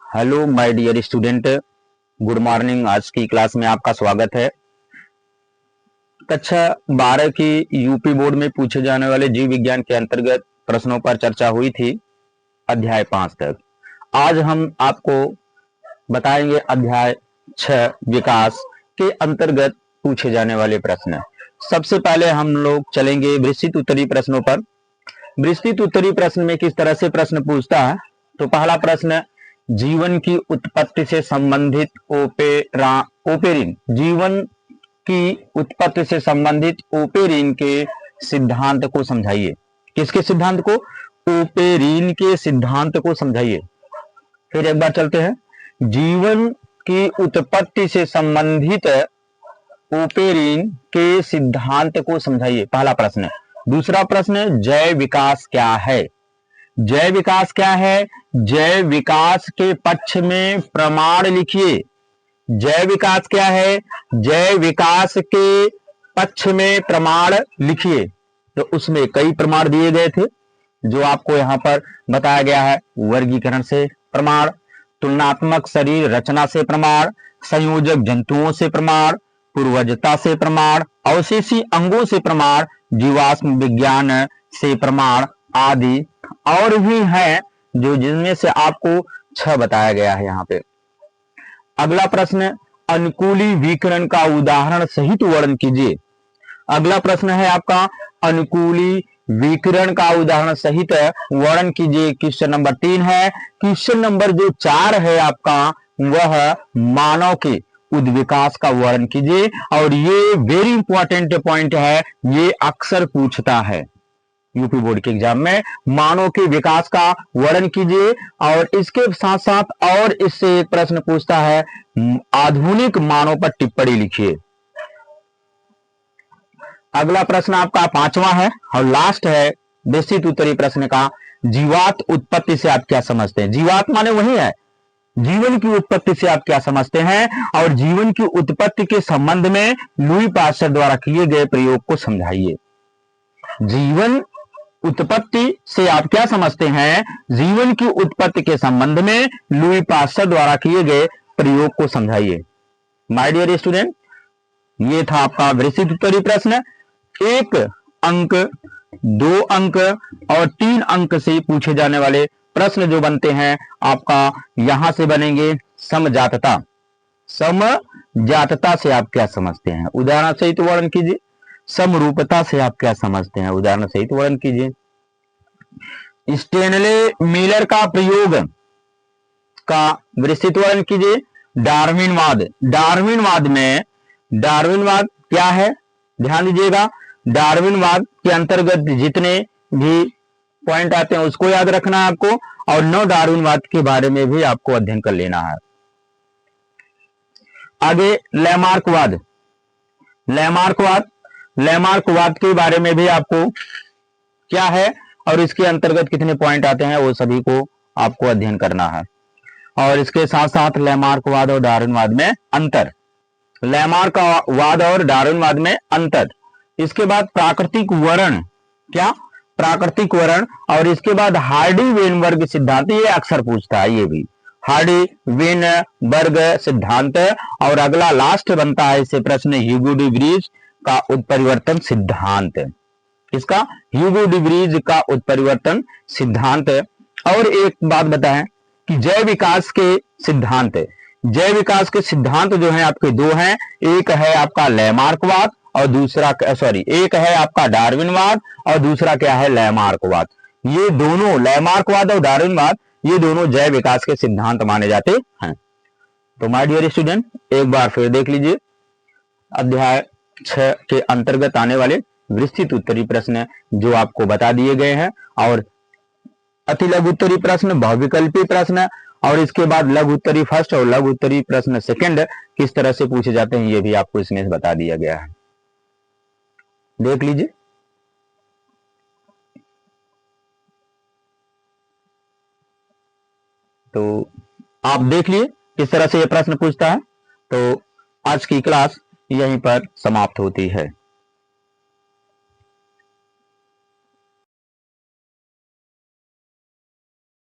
Hello my dear student, good morning. आज की class में आपका स्वागत है। कक्षा 12 की यूपी बोर्ड में पूछे जाने वाले जीव विज्ञान के अंतर्गत प्रश्नों पर चर्चा हुई थी अध्याय 5 तक। आज हम आपको बताएंगे अध्याय 6 विकास के अंतर्गत पूछे जाने वाले प्रश्न। सबसे पहले हम लोग चलेंगे विस्तृत उत्तरीय प्रश्नों पर। विस्तृत उत्तरीय प्रश्न में किस तरह से प्रश्न पूछता है, तो पहला प्रश्न, जीवन की उत्पत्ति से संबंधित ओपेरिन, जीवन की उत्पत्ति से संबंधित ओपेरिन के सिद्धांत को समझाइए। किसके सिद्धांत को? ओपेरिन के सिद्धांत को समझाइए। फिर एक बार चलते हैं, जीवन की उत्पत्ति से संबंधित ओपेरिन के सिद्धांत को समझाइए, पहला प्रश्न। दूसरा प्रश्न, जैव विकास क्या है? जैव विकास क्या है? जैव विकास के पक्ष में प्रमाण लिखिए। जैव विकास क्या है? जैव विकास के पक्ष में प्रमाण लिखिए। तो उसमें कई प्रमाण दिए गए थे जो आपको यहां पर बताया गया है। वर्गीकरण से प्रमाण, तुलनात्मक शरीर रचना से प्रमाण, संयोजक जंतुओं से प्रमाण, पूर्वजता से प्रमाण, अवशेषी अंगों से प्रमाण, जीवाश्म विज्ञान से प्रमाण आदि और भी हैं, जो जिनमें से आपको 6 बताया गया है यहाँ पे। अगला प्रश्न, अनुकूली विकिरण का उदाहरण सहित वर्णन कीजिए। अगला प्रश्न है आपका, अनुकूली विकिरण का उदाहरण सहित वर्णन कीजिए। क्वेश्चन नंबर 3 है। क्वेश्चन नंबर जो 4 है आपका, वह मानव के उद्विकास का वर्णन कीजिए। और ये वेरी इंपॉर्टेंट पॉइंट है, ये अक्सर पूछता है यूपी बोर्ड के एग्जाम में। मानव के विकास का वर्णन कीजिए। और इसके साथ साथ और इससे एक प्रश्न पूछता है, आधुनिक मानव पर टिप्पणी लिखिए। अगला प्रश्न आपका 5वां है और लास्ट है विस्तृत उत्तरीय प्रश्न का, जीवात उत्पत्ति से आप क्या समझते हैं? जीवात माने वही है, जीवन की उत्पत्ति से आप क्या समझते हैं? और जीवन की उत्पत्ति के संबंध में लुई पास्चर द्वारा किए गए प्रयोग को समझाइए। जीवन उत्पत्ति से आप क्या समझते हैं? जीवन की उत्पत्ति के संबंध में लुई पास्चर द्वारा किए गए प्रयोग को समझाइए। माय डियर स्टूडेंट, ये था आपका विस्तृत उत्तरीय प्रश्न। 1 अंक, 2 अंक और 3 अंक से पूछे जाने वाले प्रश्न जो बनते हैं आपका यहां से बनेंगे। समजातता, समजातता से आप क्या समझते हैं? उदाहरण सहित वर्णन कीजिए। समरूपता से आप क्या समझते हैं? उदाहरण सहित वर्णन कीजिए। स्टेनले मिलर का प्रयोग का विस्तृत वर्णन कीजिए। डार्विनवाद, डार्विनवाद क्या है? ध्यान दीजिएगा, डार्विनवाद के अंतर्गत जितने भी पॉइंट आते हैं उसको याद रखना है आपको, और नव डार्विनवाद के बारे में भी आपको अध्ययन कर लेना है। आगे लैमार्कवाद, लैमार्कवाद के बारे में भी आपको क्या है और इसके अंतर्गत कितने पॉइंट आते हैं वो सभी को आपको अध्ययन करना है। और इसके साथ साथ लैमार्कवाद और डार्विनवाद में अंतर, लैमार्कवाद और डार्विनवाद में अंतर। इसके बाद प्राकृतिक वर्ण, क्या? प्राकृतिक वर्ण। और इसके बाद हार्डी-वेनबर्ग सिद्धांत, ये अक्सर पूछता है, ये भी हार्डी-वेनबर्ग सिद्धांत। और अगला लास्ट बनता है इससे प्रश्न, ह्यूगो डी व्रीज का उत्परिवर्तन सिद्धांत। इसका ह्यूगो डी व्रीज का उत्परिवर्तन सिद्धांत। और एक बात बताएं कि जैव विकास के सिद्धांत, जैव विकास के सिद्धांत जो है आपके 2 हैं। एक है आपका लैमार्कवाद और दूसरा एक है आपका डार्विनवाद और दूसरा क्या है? लैमार्कवाद। ये दोनों, लैमार्कवाद और डार्विनवाद, ये दोनों जैव विकास के सिद्धांत माने जाते हैं। तो माय डियर स्टूडेंट, एक बार फिर देख लीजिए अध्याय 6 के अंतर्गत आने वाले विस्तृत उत्तरीय प्रश्न जो आपको बता दिए गए हैं। और अति लघु उत्तरीय प्रश्न, बहुविकल्पी प्रश्न, और इसके बाद लघु उत्तरीय फर्स्ट और लघु उत्तरीय प्रश्न सेकंड किस तरह से पूछे जाते हैं ये भी आपको इसमें बता दिया गया है। देख लीजिए। तो आप देख लिए किस तरह से ये प्रश्न पूछता है। तो आज की क्लास यहीं पर समाप्त होती है।